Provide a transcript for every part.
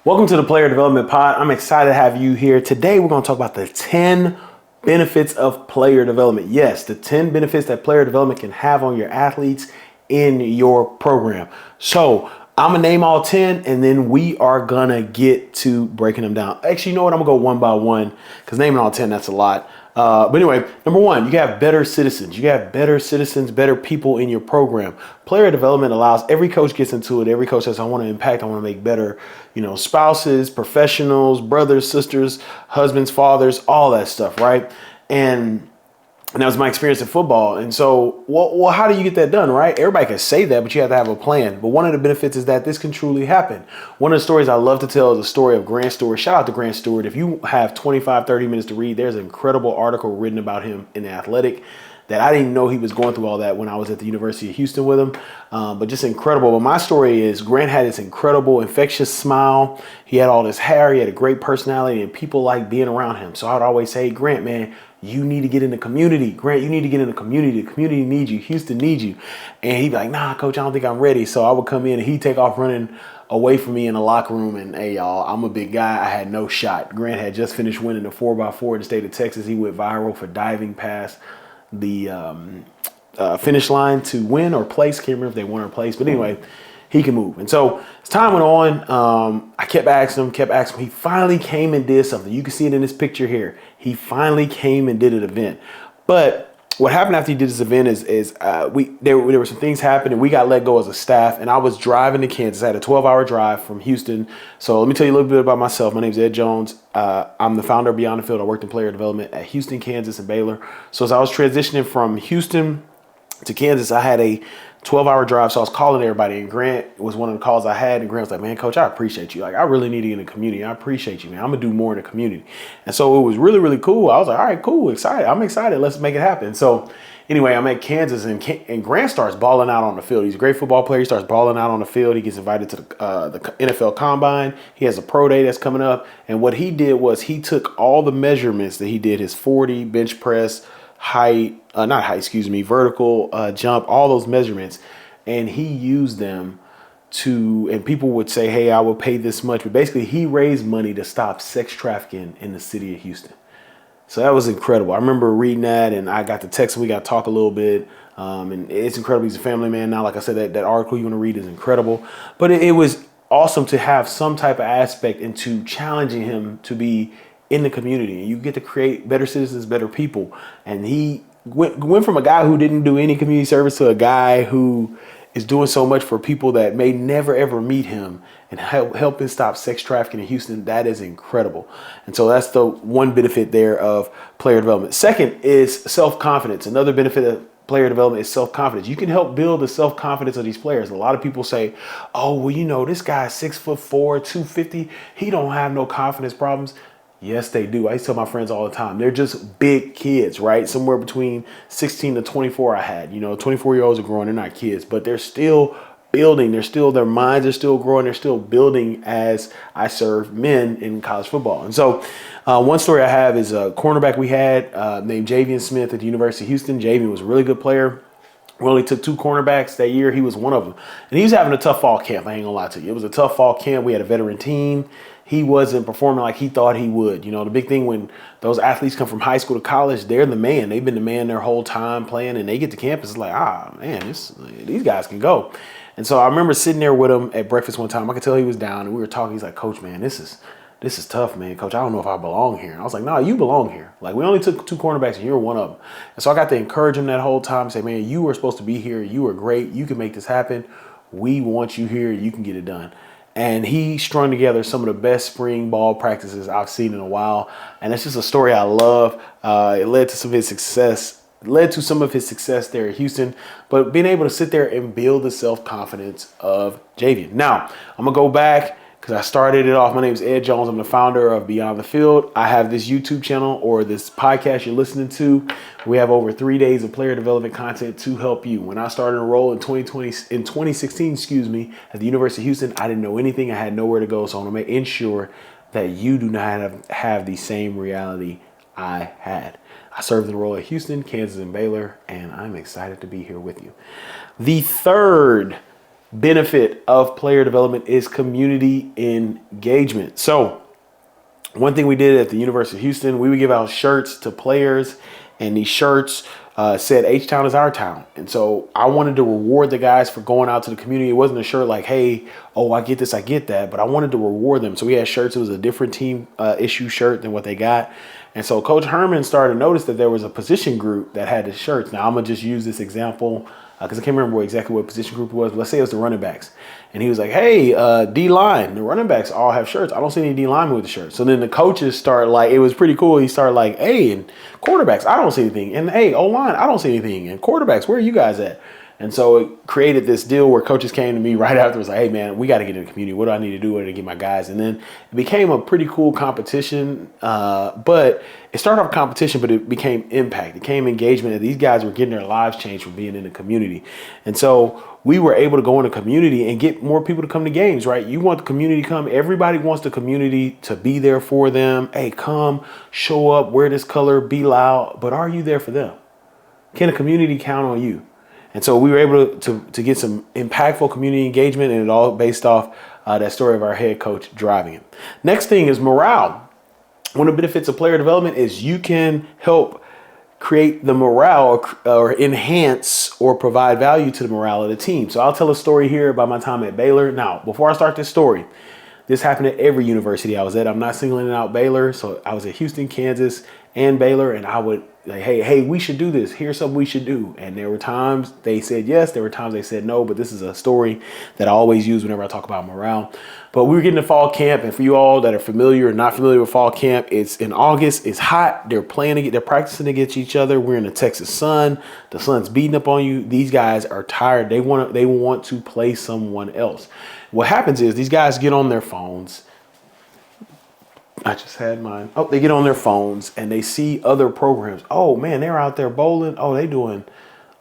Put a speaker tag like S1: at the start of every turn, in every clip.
S1: Welcome to the Player Development Pod. I'm excited to have you here. Today, we're going to talk about the 10 benefits of player development. Yes, the 10 benefits that player development can have on your athletes in your program. So, I'm going to name all 10, and then we are going to get to breaking them down. Actually, you know what? I'm going to go one by one because naming all 10, that's a lot. But anyway, number one, you have better citizens. You have better citizens, better people in your program. Player development allows, every coach gets into it. Every coach says, I want to impact, I want to make better, spouses, professionals, brothers, sisters, husbands, fathers, all that stuff, right? And that was my experience in football. And so, well, how do you get that done, right? Everybody can say that, but you have to have a plan. But one of the benefits is that this can truly happen. One of the stories I love to tell is the story of Grant Stewart. Shout out to Grant Stewart. If you have 25, 30 minutes to read, there's an incredible article written about him in The Athletic that I didn't know he was going through all that when I was at the University of Houston with him. But just incredible. But my story is Grant had this incredible infectious smile. He had all this hair. He had a great personality and people liked being around him. So I'd always say, Grant, man, you need to get in the community. Grant, you need to get in the community. The community needs you. Houston needs you. And he'd be like, nah, coach, I don't think I'm ready. So I would come in and he'd take off running away from me in the locker room. And hey, y'all, I'm a big guy. I had no shot. Grant had just finished winning the 4x4 in the state of Texas. He went viral for diving past the finish line to win or place. Can't remember if they won or placed. But anyway, he can move. And so as time went on, I kept asking him. He finally came and did something. You can see it in this picture here. He finally came and did an event. But what happened after he did this event is there were some things happened and we got let go as a staff. And I was driving to Kansas. I had a 12-hour drive from Houston. So let me tell you a little bit about myself. My name is Ed Jones. I'm the founder of Beyond the Field. I worked in player development at Houston, Kansas, and Baylor. So as I was transitioning from Houston to Kansas, I had a 12-hour drive, so I was calling everybody, and Grant was one of the calls I had, and Grant was like, man, coach, I appreciate you. Like, I really need to get in the community. I appreciate you, man. I'm going to do more in the community. And so it was really, really cool. I was like, all right, cool, excited. I'm excited. Let's make it happen. So anyway, I'm at Kansas, and Grant starts balling out on the field. He's a great football player. He starts balling out on the field. He gets invited to the NFL Combine. He has a pro day that's coming up, and what he did was he took all the measurements that he did, his 40, bench press, vertical jump, all those measurements, and he used them and people would say, hey, I will pay this much. But basically, he raised money to stop sex trafficking in the city of Houston. So that was incredible. I remember reading that, and I got to text him. We got to talk a little bit. And it's incredible. He's a family man now. Like I said, that article you want to read is incredible. But it was awesome to have some type of aspect into challenging him to be in the community. You get to create better citizens, better people. And he went from a guy who didn't do any community service to a guy who is doing so much for people that may never ever meet him and helping stop sex trafficking in Houston. That is incredible. And so that's the one benefit there of player development. Second is self-confidence. Another benefit of player development is self-confidence. You can help build the self-confidence of these players. A lot of people say, oh, well, this guy's 6'4", 250. He don't have no confidence problems. Yes, they do. I used to tell my friends all the time, they're just big kids, right? Somewhere between 16 to 24 I had. 24-year-olds are growing. They're not kids, but they're still building. Their minds are still growing. They're still building as I serve men in college football. And so one story I have is a cornerback we had named Javian Smith at the University of Houston. Javian was a really good player. We only took 2 cornerbacks that year. He was one of them. And he was having a tough fall camp. I ain't gonna lie to you. It was a tough fall camp. We had a veteran team. He wasn't performing like he thought he would. The big thing when those athletes come from high school to college, they're the man. They've been the man their whole time playing, and they get to campus. It's like, man, these guys can go. And so I remember sitting there with him at breakfast one time. I could tell he was down, and we were talking. He's like, Coach, man, this is tough, man. Coach, I don't know if I belong here. And I was like, nah, you belong here. Like, we only took 2 cornerbacks, and you're one of them. And so I got to encourage him that whole time, say, man, you were supposed to be here. You were great. You can make this happen. We want you here. You can get it done. And he strung together some of the best spring ball practices I've seen in a while. And it's just a story I love. It led to some of his success there at Houston. But being able to sit there and build the self-confidence of Javian. Now, I'm going to go back because I started it off. My name is Ed Jones. I'm the founder of Beyond the Field. I have this YouTube channel or this podcast you're listening to. We have over 3 days of player development content to help you. When I started to enroll in 2016, at the University of Houston, I didn't know anything. I had nowhere to go. So I want to ensure that you do not have the same reality I had. I served in the role at Houston, Kansas, and Baylor, and I'm excited to be here with you. The third benefit of player development is community engagement. So one thing we did at the University of Houston, we would give out shirts to players, and these shirts said H-Town is our town. And so I wanted to reward the guys for going out to the community. It wasn't a shirt like, hey, oh, I get this, I get that, but I wanted to reward them. So we had shirts. It was a different team issue shirt than what they got. And so Coach Herman started to notice that there was a position group that had the shirts. Now I'm going to just use this example because I can't remember exactly what position group it was. But let's say it was the running backs. And he was like, hey, D-line, the running backs all have shirts. I don't see any D-linemen with the shirts. So then the coaches start like, it was pretty cool. He started like, hey, and quarterbacks, I don't see anything. And hey, O-line, I don't see anything. And quarterbacks, where are you guys at? And so it created this deal where coaches came to me right after, was like, hey, man, we got to get in the community. What do I need to do to get my guys? And then it became a pretty cool competition. But it started off competition, but it became impact. It became engagement. And these guys were getting their lives changed from being in the community. And so we were able to go in the community and get more people to come to games, right? You want the community to come. Everybody wants the community to be there for them. Hey, come, show up, wear this color, be loud. But are you there for them? Can the community count on you? And so we were able to get some impactful community engagement, and it all based off that story of our head coach driving it. Next thing is morale. One of the benefits of player development is you can help create the morale or enhance or provide value to the morale of the team. So I'll tell a story here about my time at Baylor. Now, before I start this story, this happened at every university I was at. I'm not singling out Baylor. So I was at Houston, Kansas, and Baylor, and I would like, hey, we should do this. Here's something we should do. And there were times they said yes, there were times they said no, but this is a story that I always use whenever I talk about morale. But we were getting to fall camp, and for you all that are familiar or not familiar with fall camp, it's in August, it's hot, they're practicing against each other. We're in the Texas sun, the sun's beating up on you. These guys are tired. They want to play someone else. What happens is these guys get on their phones. I just had mine. Oh, they get on their phones and they see other programs. Oh man, they're out there bowling. Oh, they doing,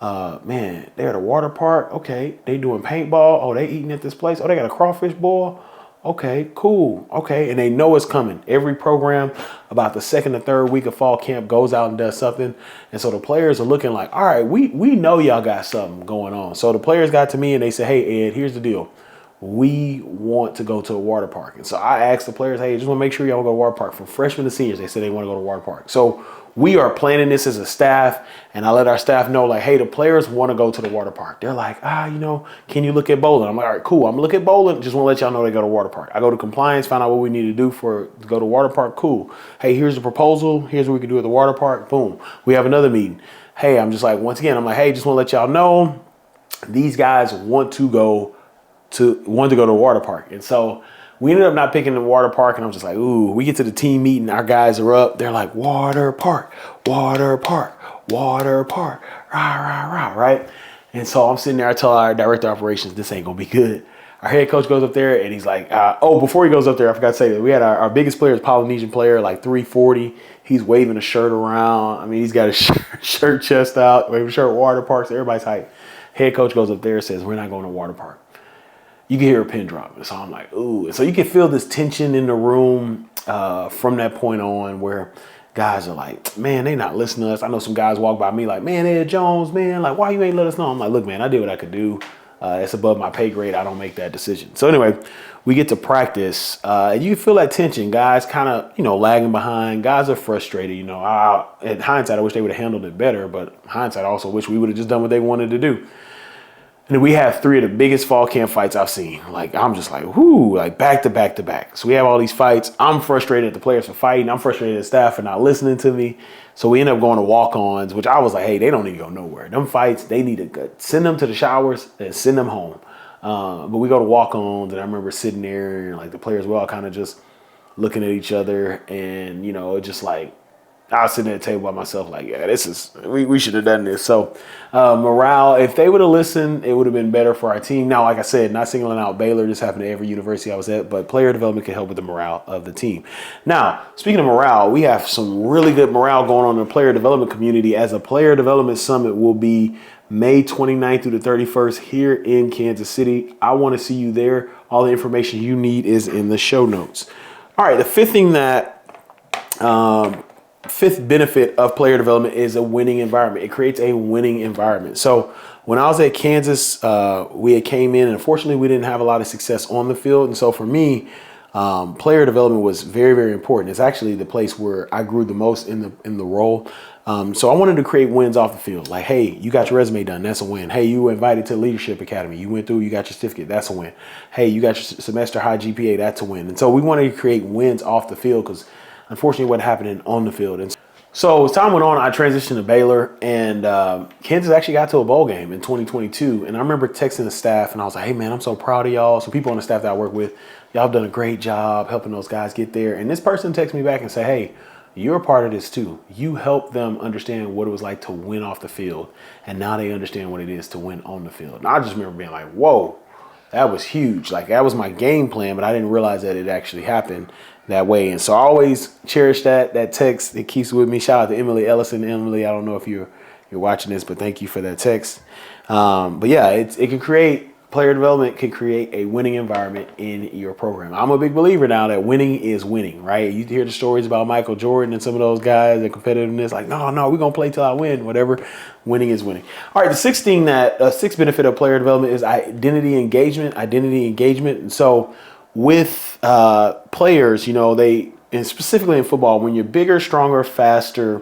S1: man, they're at a water park. Okay, they doing paintball. Oh, they eating at this place. Oh, they got a crawfish boil. Okay, cool. Okay, and they know it's coming. Every program about the second or third week of fall camp goes out and does something. And so the players are looking like, all right, we know y'all got something going on. So the players got to me and they said, hey, Ed, here's the deal. We want to go to a water park. And so I asked the players, hey, just want to make sure y'all go to water park. From freshmen to seniors, they said they want to go to water park. So we are planning this as a staff, and I let our staff know, like, hey, the players want to go to the water park. They're like, can you look at bowling? I'm like, all right, cool. I'm going to look at bowling. Just want to let y'all know they go to water park. I go to compliance, find out what we need to do to go to water park. Cool. Hey, here's the proposal. Here's what we can do at the water park. Boom. We have another meeting. Hey, I'm just like, once again, I'm like, hey, just want to let y'all know these guys want to go to the water park. And so we ended up not picking the water park, and I'm just like, ooh, we get to the team meeting, our guys are up, they're like, water park, water park, water park, rah, rah, rah, right? And so I'm sitting there, I tell our director of operations, this ain't gonna be good. Our head coach goes up there and he's like, before he goes up there, I forgot to say that we had our biggest player is Polynesian player, like 340. He's waving a shirt around. I mean, he's got a shirt chest out, waving a shirt, water parks, everybody's hype. Head coach goes up there and says, we're not going to water park. You can hear a pin drop. And so I'm like, ooh. And so you can feel this tension in the room from that point on where guys are like, man, they not listening to us. I know some guys walk by me like, man, Ed Jones, man, like, why you ain't let us know? I'm like, look, man, I did what I could do. It's above my pay grade. I don't make that decision. So anyway, we get to practice. And you feel that tension. Guys kind of, lagging behind. Guys are frustrated. In hindsight, I wish they would have handled it better. But hindsight, I also wish we would have just done what they wanted to do. And then we have three of the biggest fall camp fights I've seen. Like, I'm just like, whoo, like back to back to back. So we have all these fights. I'm frustrated at the players for fighting. I'm frustrated at the staff for not listening to me. So we end up going to walk-ons, which I was like, hey, they don't need to go nowhere. Them fights, they need to go, send them to the showers and send them home. But we go to walk-ons, and I remember sitting there, and like the players were all kind of just looking at each other. And, it just like, I was sitting at the table by myself like, yeah, we should have done this. So morale, if they would have listened, it would have been better for our team. Now, like I said, not singling out Baylor. This happened at every university I was at, but player development can help with the morale of the team. Now, speaking of morale, we have some really good morale going on in the player development community, as a player development summit will be May 29th through the 31st here in Kansas City. I want to see you there. All the information you need is in the show notes. All right, the fifth thing that fifth benefit of player development is a winning environment. It creates a winning environment. So when I was at Kansas, we had came in, and unfortunately we didn't have a lot of success on the field. And so for me, player development was very, very important. It's actually the place where I grew the most in the role. So I wanted to create wins off the field. Like, hey, you got your resume done. That's a win. Hey, you were invited to the Leadership Academy. You went through, you got your certificate. That's a win. Hey, you got your semester high GPA. That's a win. And so we wanted to create wins off the field because unfortunately what happened on the field. And so as time went on, I transitioned to Baylor, and Kansas actually got to a bowl game in 2022. And I remember texting the staff, and I was like, hey, man, I'm so proud of y'all. Some people on the staff that I work with, y'all have done a great job helping those guys get there. And this person texted me back and said, hey, you're a part of this too. You helped them understand what it was like to win off the field, and now they understand what it is to win on the field. And I just remember being like, whoa, that was huge. Like, that was my game plan, but I didn't realize that it actually happened that way. And so I always cherish that text. It keeps with me. Shout out to Emily Ellison. Emily, I don't know if you're watching this, but thank you for that text. But yeah, it can create, player development can create a winning environment in your program. I'm a big believer now that winning is winning, right? You hear the stories about Michael Jordan and some of those guys, the competitiveness, like, no, we're going to play till I win, whatever. Winning is winning. All right, the sixth benefit of player development is identity engagement. And so with players, and specifically in football, when you're bigger, stronger, faster,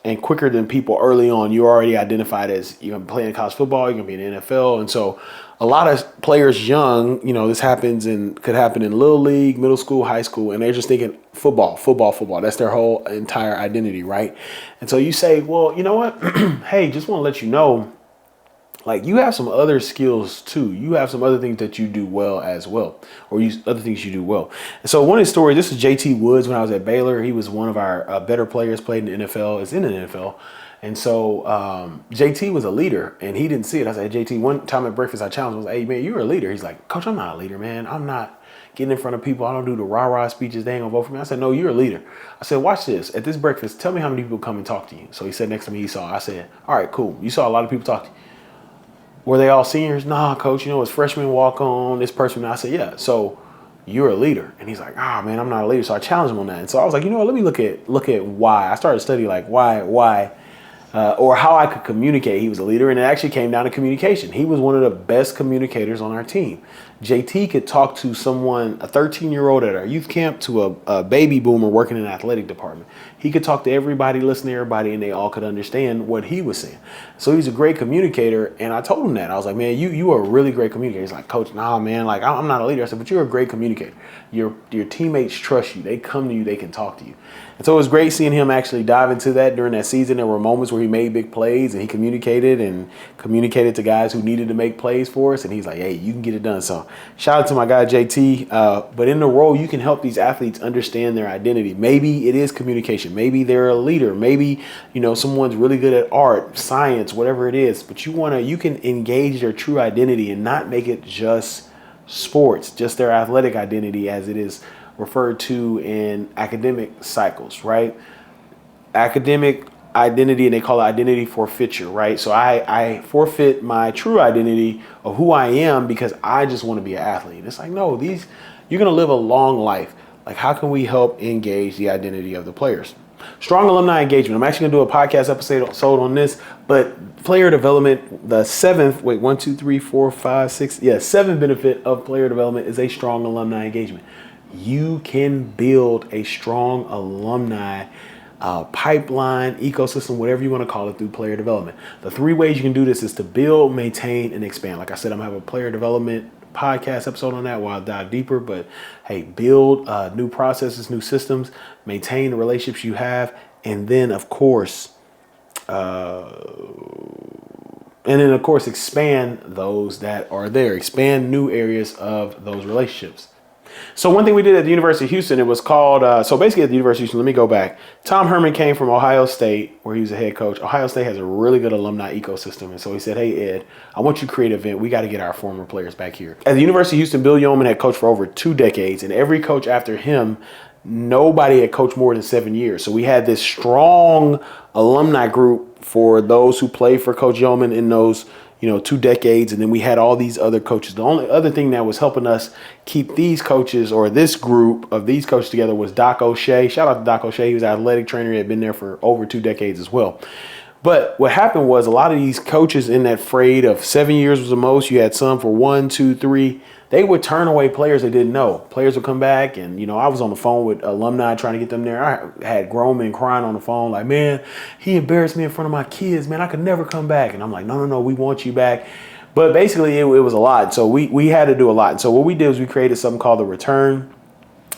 S1: and quicker than people early on, you're already identified as you're going to play in college football, you're going to be in the NFL. And so a lot of players young, this happens and could happen in little league, middle school, high school, and they're just thinking football. That's their whole entire identity, right? And so you say, well, you know what? Hey, just want to let you know, like, you have some other skills too. You have some other things that you do well as well, or other things you do well. And so one of the stories, this is JT Woods when I was at Baylor. He was one of our better players, played in the NFL, is in the NFL. And so JT was a leader, and he didn't see it. I said, JT, one time at breakfast, I challenged him. I was like, hey, man, you're a leader. He's like, Coach, I'm not a leader, man. I'm not getting in front of people. I don't do the rah-rah speeches. They ain't gonna vote for me. I said, no, you're a leader. I said, watch this. At this breakfast, tell me how many people come and talk to you. So he said next to me, I said, all right, cool. You saw a lot of people talk to you. Were they all seniors? Nah, Coach, it's freshman walk on, this person. I said, yeah. So you're a leader. And he's like, man, I'm not a leader. So I challenged him on that. And so I was like, let me look at why. I started studying like why, or how I could communicate. He was a leader, and it actually came down to communication. He was one of the best communicators on our team. JT could talk to someone, a 13-year-old at our youth camp, to a baby boomer working in the athletic department. He could talk to everybody, listen to everybody, and they all could understand what he was saying. So he's a great communicator, and I told him that. I was like, man, you are a really great communicator. He's like, Coach, nah, man, like, I'm not a leader. I said, but you're a great communicator. Your teammates trust you. They come to you. They can talk to you. And so it was great seeing him actually dive into that during that season. There were moments where he made big plays, and he communicated to guys who needed to make plays for us. And he's like, hey, you can get it done. So shout out to my guy, JT. But in the role, you can help these athletes understand their identity. Maybe it is communication. Maybe they're a leader. Maybe, someone's really good at art, science, whatever it is. But you can engage their true identity and not make it just sports, just their athletic identity as it is referred to in academic cycles, right? Academic identity, and they call it identity forfeiture, right? So I forfeit my true identity of who I am because I just want to be an athlete. It's like, no, you're going to live a long life. Like, how can we help engage the identity of the players? Strong alumni engagement. I'm actually going to do a podcast episode on this, but player development, the seventh benefit of player development is a strong alumni engagement. You can build a strong alumni pipeline, ecosystem, whatever you want to call it, through player development. The three ways you can do this is to build, maintain, and expand. Like I said, I'm going to have a player development podcast episode on that where I'll dive deeper. But hey, build new processes, new systems, maintain the relationships you have, and then of course, expand those that are there. Expand new areas of those relationships. So one thing we did at the University of Houston, it was called, so basically at the University of Houston, let me go back. Tom Herman came from Ohio State, where he was a head coach. Ohio State has a really good alumni ecosystem. And so he said, hey, Ed, I want you to create an event. We got to get our former players back here. At the University of Houston, Bill Yeoman had coached for over 2 decades, and every coach after him, nobody had coached more than 7 years. So we had this strong alumni group for those who played for Coach Yeoman in those 2 decades, and then we had all these other coaches. The only other thing that was helping us keep these coaches or this group of these coaches together was Doc O'Shea. Shout out to Doc O'Shea. He was an athletic trainer. He had been there for over 2 decades as well. But what happened was a lot of these coaches in that frayed of 7 years was the most. You had some for 1, 2, 3. They would turn away players they didn't know. Players would come back, and I was on the phone with alumni trying to get them there. I had grown men crying on the phone, like, man, he embarrassed me in front of my kids. Man, I could never come back. And I'm like, no, we want you back. But basically, it was a lot. So we had to do a lot. And so what we did was we created something called the return.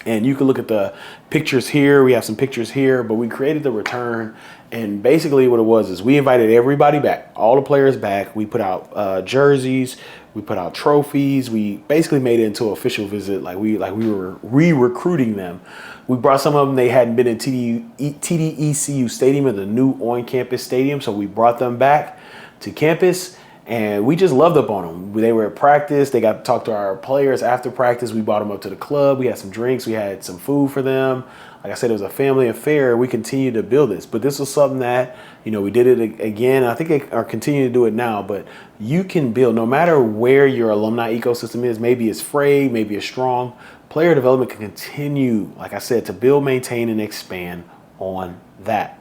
S1: And you can look at the pictures here. We have some pictures here, but we created the return. And basically what it was is we invited everybody back, all the players back. We put out jerseys. We put out trophies. We basically made it into an official visit, like we were re-recruiting them. We brought some of them. They hadn't been in TDECU Stadium, or the new on-campus stadium, so we brought them back to campus. And we just loved up on them. They were at practice. They got to talk to our players after practice. We brought them up to the club. We had some drinks. We had some food for them. Like I said, it was a family affair. We continued to build this. But this was something that, we did it again. I think they are continuing to do it now. But you can build, no matter where your alumni ecosystem is, maybe it's frayed, maybe it's strong, player development can continue, like I said, to build, maintain, and expand on that.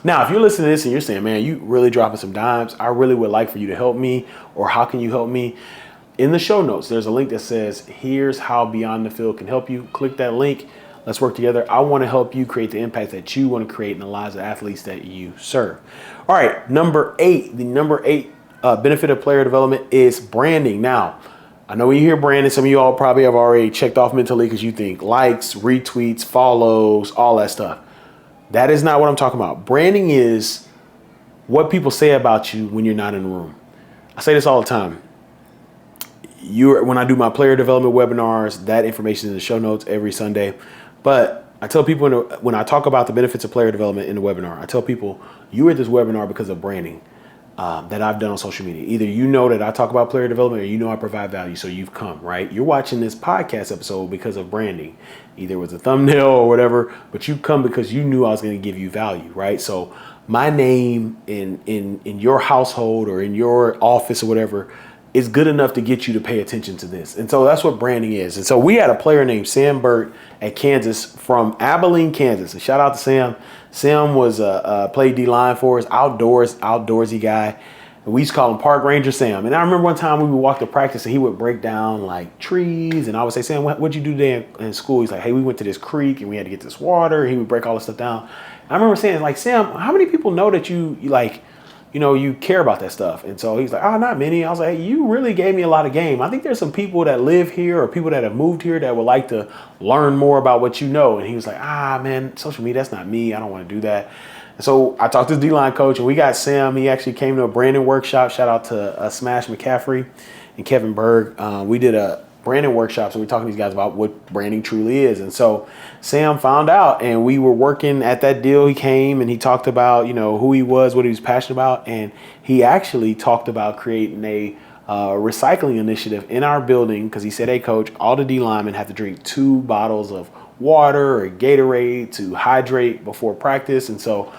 S1: Now, if you're listening to this and you're saying, man, you really dropping some dimes, I really would like for you to help me, or how can you help me? In the show notes, there's a link that says, here's how Beyond the Field can help you. Click that link. Let's work together. I want to help you create the impact that you want to create in the lives of athletes that you serve. All right, number 8. The number 8 benefit of player development is branding. Now, I know when you hear branding, some of you all probably have already checked off mentally because you think likes, retweets, follows, all that stuff. That is not what I'm talking about. Branding is what people say about you when you're not in the room. I say this all the time. When I do my player development webinars, that information is in the show notes every Sunday. But I tell people when I talk about the benefits of player development in the webinar, I tell people you are at this webinar because of branding that I've done on social media. Either you know that I talk about player development, or you know I provide value, so you've come, right? You're watching this podcast episode because of branding. Either it was a thumbnail or whatever, but you come because you knew I was going to give you value, right? So my name in your household or in your office or whatever is good enough to get you to pay attention to this. And so that's what branding is. And so we had a player named Sam Burt at Kansas, from Abilene, Kansas. And shout out to Sam. Sam was played D-line for us, outdoorsy guy. And we used to call him Park Ranger Sam. And I remember one time we would walk to practice and he would break down like trees. And I would say, Sam, what'd you do today in school? He's like, hey, we went to this creek and we had to get this water. And he would break all this stuff down. And I remember saying, like, Sam, how many people know that you care about that stuff? And so he's like, oh, not many. I was like, hey, you really gave me a lot of game. I think there's some people that live here or people that have moved here that would like to learn more about what you know. And he was like, man, social media, that's not me. I don't want to do that. And so I talked to the D-line coach and we got Sam. He actually came to a branding workshop. Shout out to Smash McCaffrey and Kevin Berg. We did a branding workshop. So we're talking to these guys about what branding truly is. And so Sam found out, and we were working at that deal. He came and he talked about, who he was, what he was passionate about. And he actually talked about creating a recycling initiative in our building, because he said, hey, coach, all the D linemen have to drink 2 bottles of water or Gatorade to hydrate before practice. And so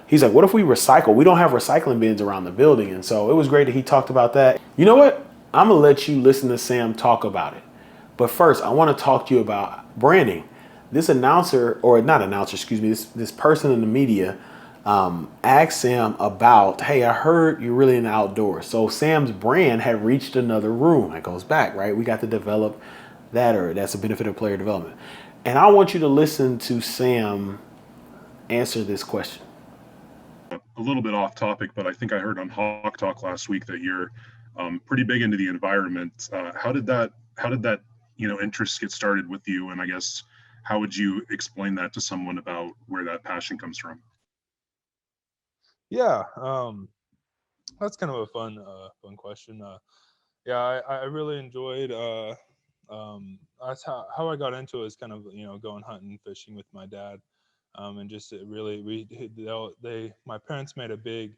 S1: he's like, what if we recycle? We don't have recycling bins around the building. And so it was great that he talked about that. You know what? I'm going to let you listen to Sam talk about it. But first, I want to talk to you about branding. This announcer, or not announcer, excuse me, this person in the media asked Sam about, hey, I heard you're really in the outdoors. So Sam's brand had reached another room. It goes back, right? We got to develop that, or that's a benefit of player development. And I want you to listen to Sam answer this question.
S2: A little bit off topic, but I think I heard on Hawk Talk last week that you're pretty big into the environment. How did that interest get started with you? And I guess, how would you explain that to someone about where that passion comes from?
S3: Yeah, that's kind of a fun question. I really enjoyed. That's how I got into it, is kind of going hunting, fishing with my dad, and just my parents made a big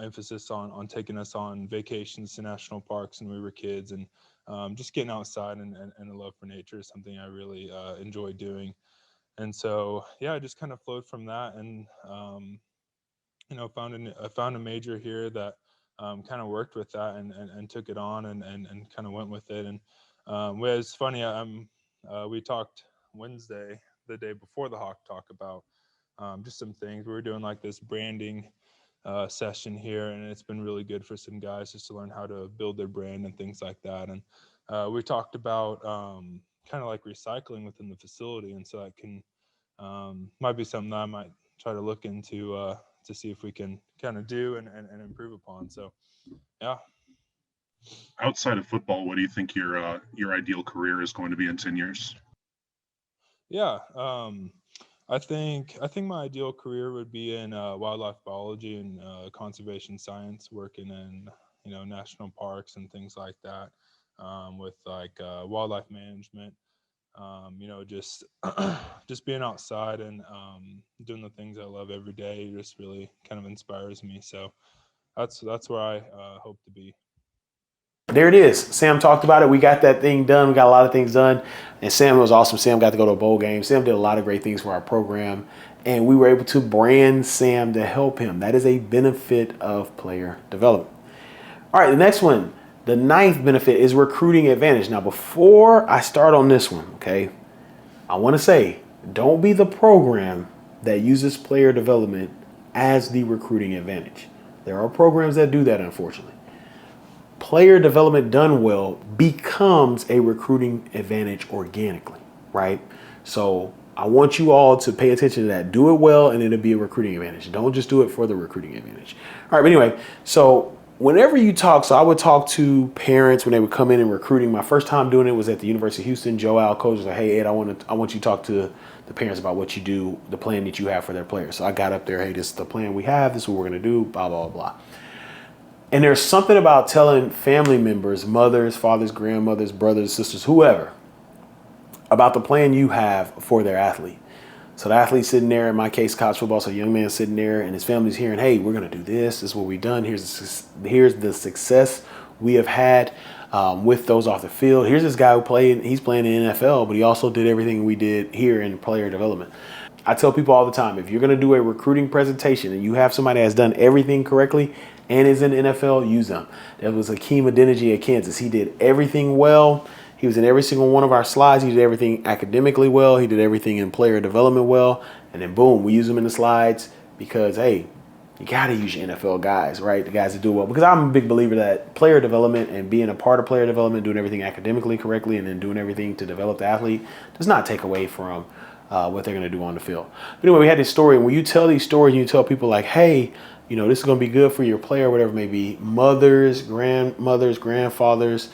S3: emphasis on taking us on vacations to national parks when we were kids, and just getting outside and a love for nature is something I really enjoy doing. And so I just kind of flowed from that, and I found a major here that kind of worked with that and took it on and kind of went with it. And well, it's funny. We talked Wednesday, the day before the Hawk Talk, about just some things. We were doing like this branding session here, and it's been really good for some guys just to learn how to build their brand and things like that. And we talked about kind of like recycling within the facility, and so that can might be something that I might try to look into to see if we can kind of do and improve upon. So, yeah.
S2: Outside of football, what do you think your ideal career is going to be in 10 years?
S3: Yeah, I think my ideal career would be in wildlife biology and conservation science, working in national parks and things like that, with like wildlife management. Just just being outside and doing the things I love every day just really kind of inspires me. So that's where I hope to be.
S1: There it is. Sam talked about it. We got that thing done. We got a lot of things done. And Sam was awesome. Sam got to go to a bowl game. Sam did a lot of great things for our program. And we were able to brand Sam to help him. That is a benefit of player development. All right, the next one. The ninth benefit is recruiting advantage. Now, before I start on this one, okay, I want to say, don't be the program that uses player development as the recruiting advantage. There are programs that do that, unfortunately. Player development done well becomes a recruiting advantage organically, right? So I want you all to pay attention to that. Do it well, and it'll be a recruiting advantage. Don't just do it for the recruiting advantage. All right, but anyway, so whenever you talk, so I would talk to parents when they would come in and recruiting. My first time doing it was at the University of Houston. Joe Al, coach, was like, "Hey Ed, I want you to talk to the parents about what you do, the plan that you have for their players." So I got up there, "Hey, this is the plan we have. This is what we're gonna do." Blah blah blah. And there's something about telling family members, mothers, fathers, grandmothers, brothers, sisters, whoever, about the plan you have for their athlete. So the athlete's sitting there, in my case, college football, so a young man sitting there and his family's hearing, "Hey, we're going to do this. This is what we've done. Here's the success we have had with those off the field. Here's this guy who he's playing in the NFL, but he also did everything we did here in player development." I tell people all the time, if you're going to do a recruiting presentation and you have somebody that's done everything correctly and is in the NFL, use them. There was Akeem Adeniji at Kansas. He did everything well. He was in every single one of our slides. He did everything academically well. He did everything in player development well. And then boom, we use him in the slides because, hey, you got to use your NFL guys, right? The guys that do well. Because I'm a big believer that player development and being a part of player development, doing everything academically correctly, and then doing everything to develop the athlete does not take away from what they're going to do on the field. But anyway, we had this story. And when you tell these stories, you tell people like, "Hey, this is going to be good for your player," whatever it may be. Mothers, grandmothers, grandfathers,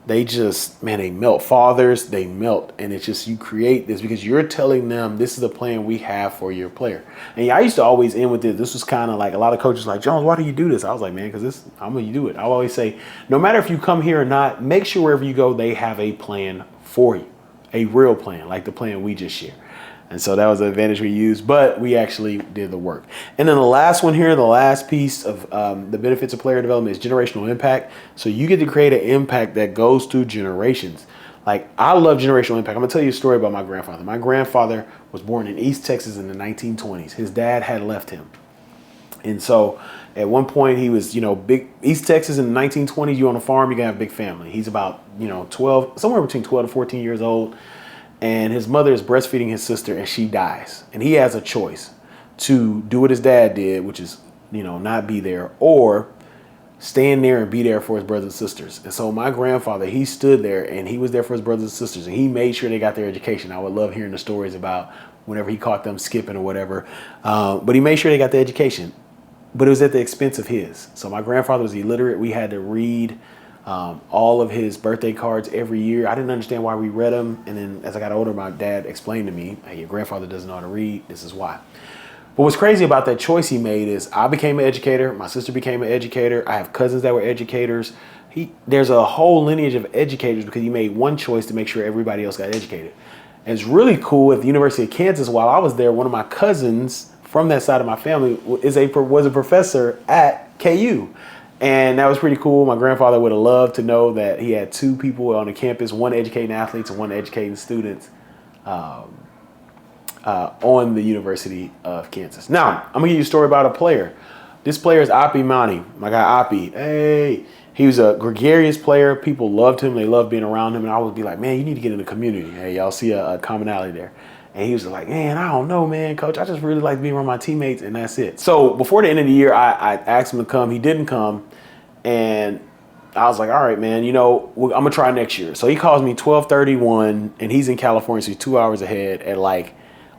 S1: they just, man, they melt. Fathers, they melt. And it's just, you create this because you're telling them this is the plan we have for your player. And yeah, I used to always end with this. This was kind of like a lot of coaches like, "Jones, why do you do this?" I was like, man, because I'm going to do it. I always say, no matter if you come here or not, make sure wherever you go, they have a plan for you, a real plan, like the plan we just shared. And so that was the advantage we used, but we actually did the work. And then the last one here, the last piece of the benefits of player development is generational impact. So you get to create an impact that goes through generations. Like, I love generational impact. I'm going to tell you a story about my grandfather. My grandfather was born in East Texas in the 1920s. His dad had left him. And so at one point he was, big East Texas in the 1920s, you on a farm, you're going to have a big family. He's about, 12, somewhere between 12 to 14 years old. And his mother is breastfeeding his sister and she dies. And he has a choice to do what his dad did, which is, not be there, or stand there and be there for his brothers and sisters. And so my grandfather, he stood there and he was there for his brothers and sisters, and he made sure they got their education. I would love hearing the stories about whenever he caught them skipping or whatever. But he made sure they got the education, but it was at the expense of his. So my grandfather was illiterate. We had to read all of his birthday cards every year. I didn't understand why we read them. And then as I got older, my dad explained to me, "Hey, your grandfather doesn't know how to read. This is why." But what's crazy about that choice he made is I became an educator. My sister became an educator. I have cousins that were educators. There's a whole lineage of educators because he made one choice to make sure everybody else got educated. And it's really cool at the University of Kansas. While I was there, one of my cousins from that side of my family was a professor at KU. And that was pretty cool. My grandfather would have loved to know that he had two people on the campus, one educating athletes and one educating students on the University of Kansas. Now, I'm going to give you a story about a player. This player is Api Mani, my guy Api. Hey, he was a gregarious player. People loved him. They loved being around him. And I would be like, man, you need to get in the community. Hey, y'all see a commonality there. And he was like, man, I don't know, man, coach. I just really like being around my teammates, and that's it. So before the end of the year, I asked him to come. He didn't come. And I was like, all right, man, I'm going to try next year. So he calls me 12:31, and he's in California, so he's 2 hours ahead at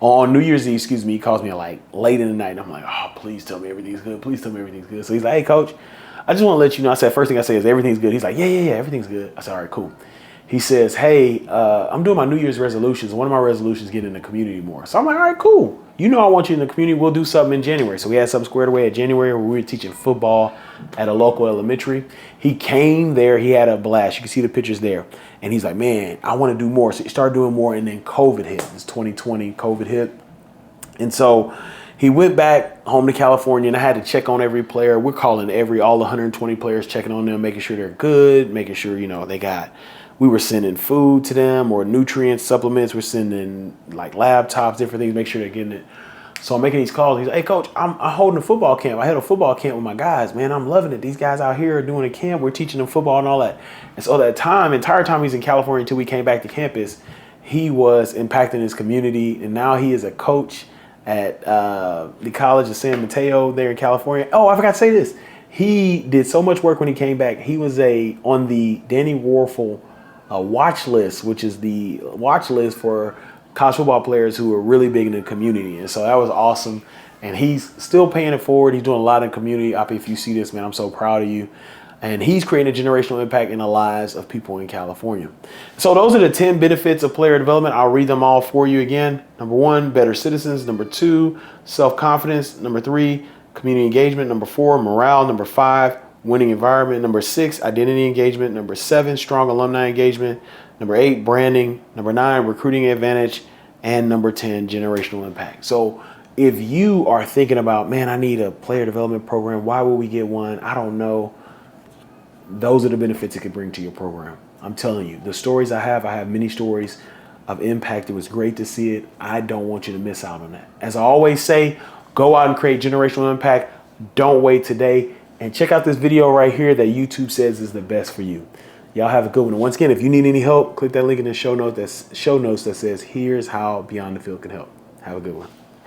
S1: on New Year's Eve, he calls me late in the night. And I'm like, oh, please tell me everything's good. Please tell me everything's good. So he's like, hey, coach, I just want to let you know. I said, first thing I say is everything's good. He's like, yeah, everything's good. I said, all right, cool. He says, hey, I'm doing my New Year's resolutions. One of my resolutions is getting in the community more. So I'm like, all right, cool. I want you in the community. We'll do something in January. So we had something squared away at January where we were teaching football at a local elementary. He came there. He had a blast. You can see the pictures there. And he's like, man, I want to do more. So he started doing more. And then COVID hit. It's 2020. COVID hit. And so he went back home to California, and I had to check on every player. We're calling all 120 players, checking on them, making sure they're good, making sure, we were sending food to them or nutrients, supplements. We're sending laptops, different things, make sure they're getting it. So I'm making these calls. He's like, hey, coach, I'm holding a football camp. I had a football camp with my guys, man. I'm loving it. These guys out here are doing a camp. We're teaching them football and all that. And so that entire time he's in California until we came back to campus, he was impacting his community. And now he is a coach at the College of San Mateo there in California. Oh, I forgot to say this. He did so much work when he came back. He was on the Danny Warfel watch list, which is the watch list for college football players who are really big in the community. And so that was awesome. And he's still paying it forward. He's doing a lot in the community. Api, if you see this, man, I'm so proud of you. And he's creating a generational impact in the lives of people in California. So those are the 10 benefits of player development. I'll read them all for you again. Number 1, better citizens. Number 2, self-confidence. Number 3, community engagement. Number 4, morale. Number 5, winning environment. Number 6, identity engagement. Number 7, strong alumni engagement. Number 8, branding. Number 9, recruiting advantage. And number 10, generational impact. So if you are thinking about, man, I need a player development program, why would we get one? I don't know. Those are the benefits it could bring to your program. I'm telling you, the stories I have many stories of impact. It was great to see it. I don't want you to miss out on that. As I always say, go out and create generational impact. Don't wait today. And check out this video right here that YouTube says is the best for you. Y'all have a good one. And once again, if you need any help, click that link in the show notes that says, here's how Beyond the Field can help. Have a good one.